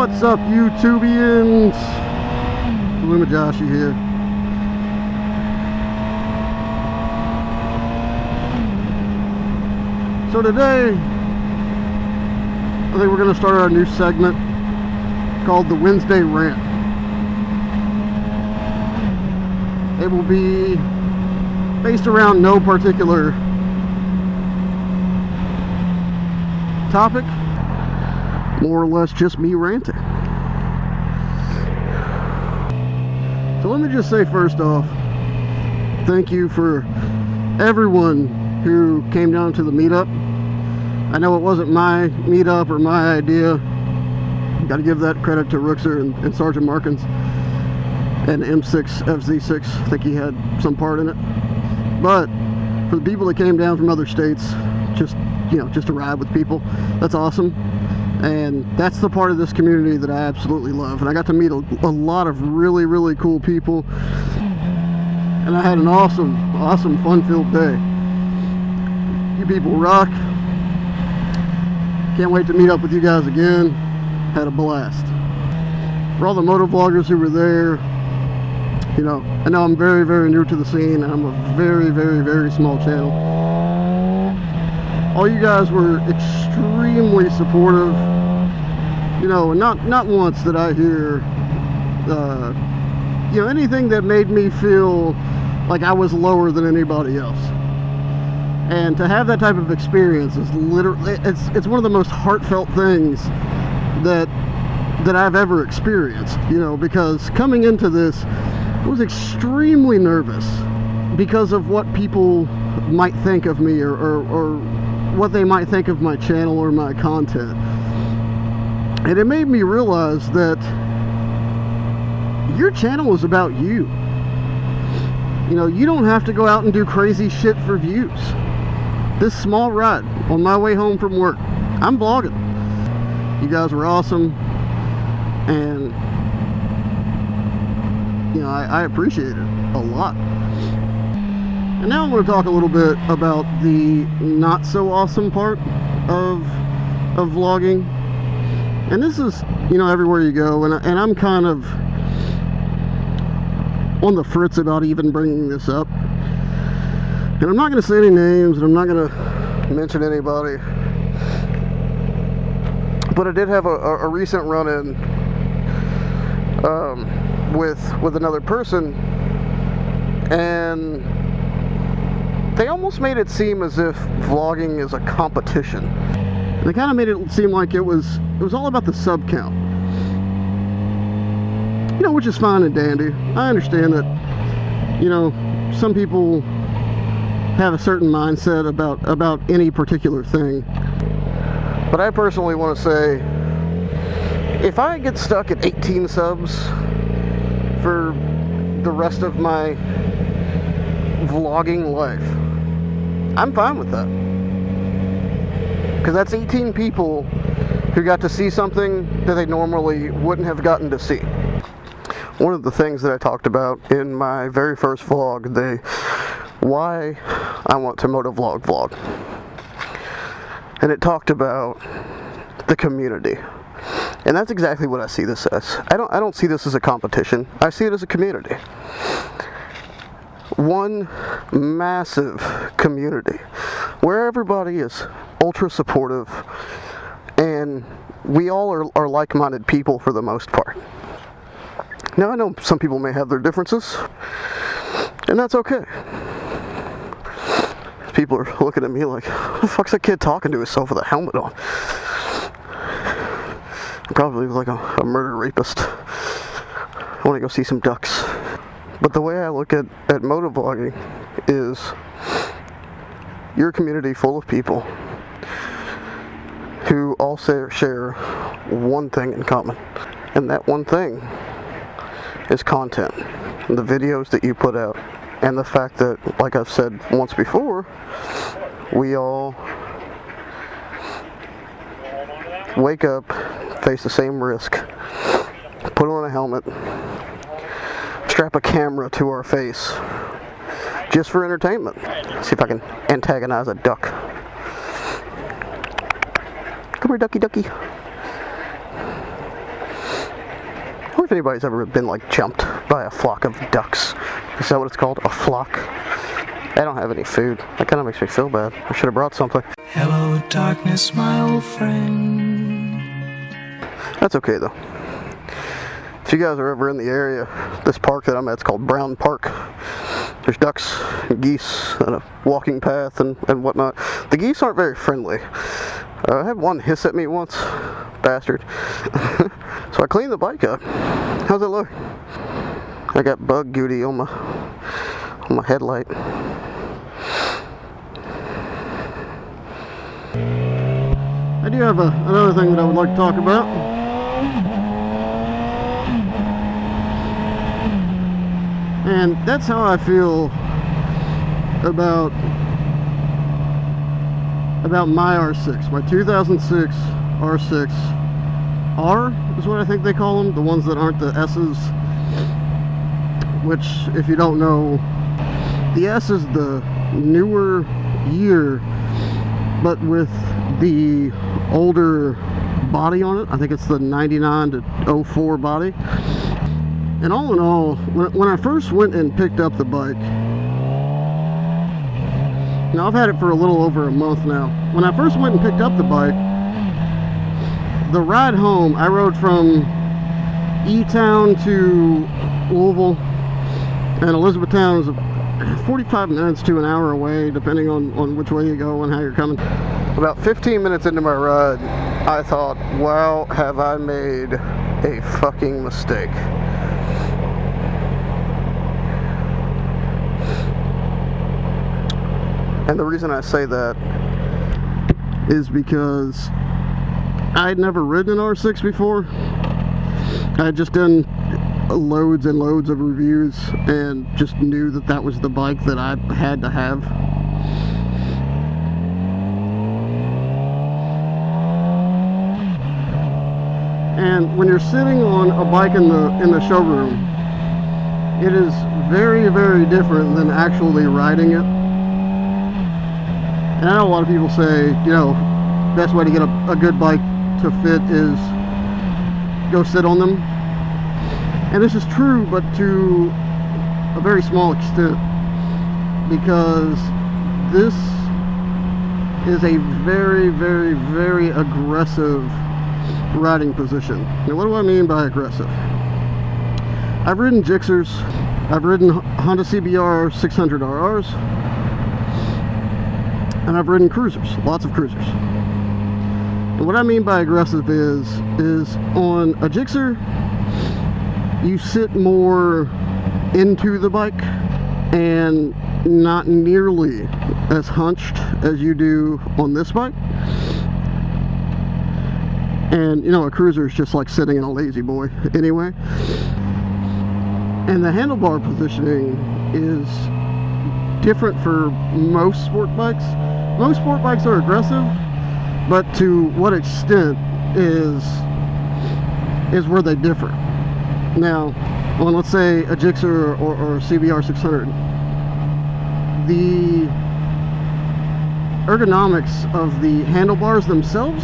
What's up, YouTubians? Joshi here. So today, I think we're going to start our new segment called the Wednesday Rant. It will be based around no particular topic, more or less just me ranting. So let me just say first off, thank you for everyone who came down to the meetup. I know it wasn't my meetup or my idea. Got to give that credit to Rookser and Sergeant Markins and M6 FZ6. I think he had some part in it. But for the people that came down from other states, just to ride with people, that's awesome. And that's the part of this community that I absolutely love. And I got to meet a lot of really, really cool people. And I had an awesome, fun-filled day. You people rock. Can't wait to meet up with you guys again. Had a blast. For all the motovloggers who were there, I know I'm very, very new to the scene. I'm a very, very, very small channel. All you guys were extremely supportive. And not once did I hear, anything that made me feel like I was lower than anybody else. And to have that type of experience is literally, it's one of the most heartfelt things that I've ever experienced, because coming into this, I was extremely nervous because of what people might think of me or what they might think of my channel or my content. And it made me realize that your channel is about you. You don't have to go out and do crazy shit for views. This small ride on my way home from work, I'm vlogging. You guys were awesome, and I appreciate it a lot. And now I'm going to talk a little bit about the not so awesome part of vlogging. And this is, everywhere you go, and I'm kind of on the fritz about even bringing this up. And I'm not going to say any names, and I'm not going to mention anybody. But I did have a recent run-in with another person, and they almost made it seem as if vlogging is a competition. They kind of made it seem like it was all about the sub count. Which is fine and dandy. I understand that, some people have a certain mindset about any particular thing. But I personally want to say, if I get stuck at 18 subs for the rest of my vlogging life, I'm fine with that. Because that's 18 people who got to see something that they normally wouldn't have gotten to see. One of the things that I talked about in my very first vlog, why I want to vlog. And it talked about the community. And that's exactly what I see this as. I don't see this as a competition. I see it as a community. One massive community where everybody is ultra supportive, and we all are like-minded people for the most part. Now, I know some people may have their differences, and that's okay. People are looking at me like, what the fuck's that kid talking to himself with a helmet on? I'm probably like a murder rapist. I want to go see some ducks. But the way I look at motovlogging is, you're a community full of people who all share one thing in common. And that one thing is content. And the videos that you put out. And the fact that, like I've said once before, we all wake up, face the same risk, put on a helmet, strap a camera to our face, just for entertainment. See if I can antagonize a duck. Come here, ducky ducky. if anybody's ever been like jumped by a flock of ducks. Is that what it's called? A flock? I don't have any food. That kind of makes me feel bad. I should have brought something. Hello, darkness, my old friend. That's okay though. If you guys are ever in the area, this park that I'm at is called Brown Park. There's ducks and geese and a walking path and whatnot. The geese aren't very friendly. I had one hiss at me once, bastard. So I cleaned the bike up. How's it look? I got bug goody on my headlight. I do have another thing that I would like to talk about. And that's how I feel about my R6, my 2006 R6. R is what I think they call them, the ones that aren't the S's, which, if you don't know, the S is the newer year, but with the older body on it. I think it's the 99 to 04 body. And all in all, when I first went and picked up the bike, now I've had it for a little over a month now. When I first went and picked up the bike, the ride home, I rode from E-Town to Louisville, and Elizabethtown is 45 minutes to an hour away, depending on which way you go and how you're coming. About 15 minutes into my ride, I thought, wow, have I made a fucking mistake. And the reason I say that is because I'd never ridden an R6 before. I had just done loads and loads of reviews and just knew that that was the bike that I had to have. And when you're sitting on a bike in the showroom, it is very, very different than actually riding it. And I know a lot of people say, you know, best way to get a good bike to fit is go sit on them. And this is true, but to a very small extent, because this is a very, very, very aggressive riding position. Now, what do I mean by aggressive? I've ridden Gixxers, I've ridden Honda CBR 600RRs, and I've ridden cruisers, lots of cruisers. And what I mean by aggressive is on a Gixxer, you sit more into the bike and not nearly as hunched as you do on this bike. And you know, a cruiser is just like sitting in a lazy boy anyway. And the handlebar positioning is different for most sport bikes. Most sport bikes are aggressive, but to what extent is where they differ. Now, on let's say a Gixxer or a CBR 600, the ergonomics of the handlebars themselves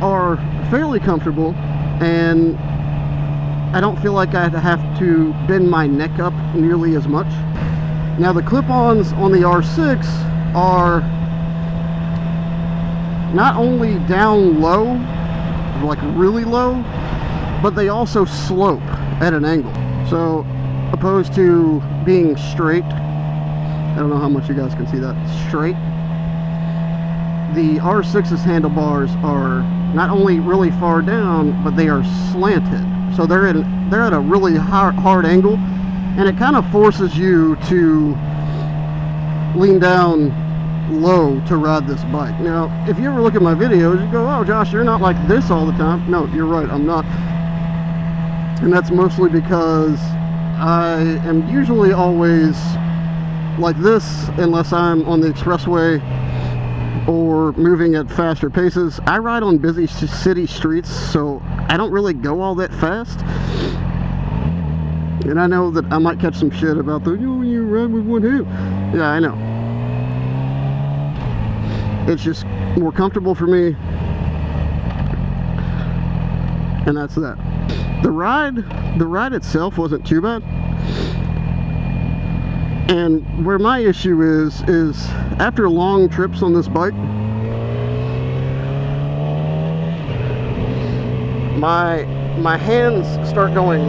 are fairly comfortable, and I don't feel like I have to bend my neck up nearly as much. Now, the clip-ons on the R6 are not only down low, like really low, but they also slope at an angle. So, opposed to being straight, I don't know how much you guys can see that, straight, the R6's handlebars are not only really far down, but they are slanted. So they're at a really hard angle, and it kind of forces you to lean down low to ride this bike. Now, if you ever look at my videos, you go, oh Josh, you're not like this all the time. No, you're right, I'm not. And that's mostly because I am usually always like this unless I'm on the expressway or moving at faster paces. I ride on busy city streets, so I don't really go all that fast. And I know that I might catch some shit about the, you ride with one hand. Yeah, I know. It's just more comfortable for me. and that's that. The ride itself wasn't too bad. And where my issue is after long trips on this bike, my hands start going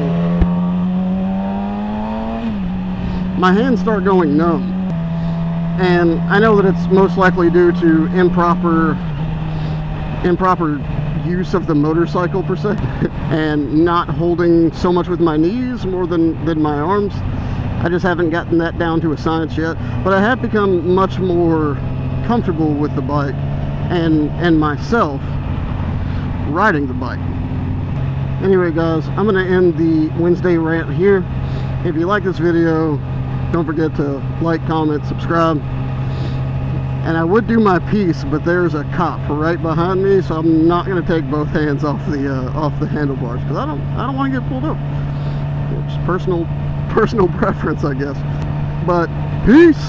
numb. And I know that it's most likely due to improper use of the motorcycle per se, and not holding so much with my knees more than my arms. I just haven't gotten that down to a science yet, but I have become much more comfortable with the bike and myself riding the bike. Anyway guys, I'm going to end the Wednesday rant here. If you like this video, don't forget to like, comment, subscribe. And I would do my piece, but there's a cop right behind me, so I'm not going to take both hands off the handlebars, because I don't want to get pulled up. It's personal preference, I guess. But peace.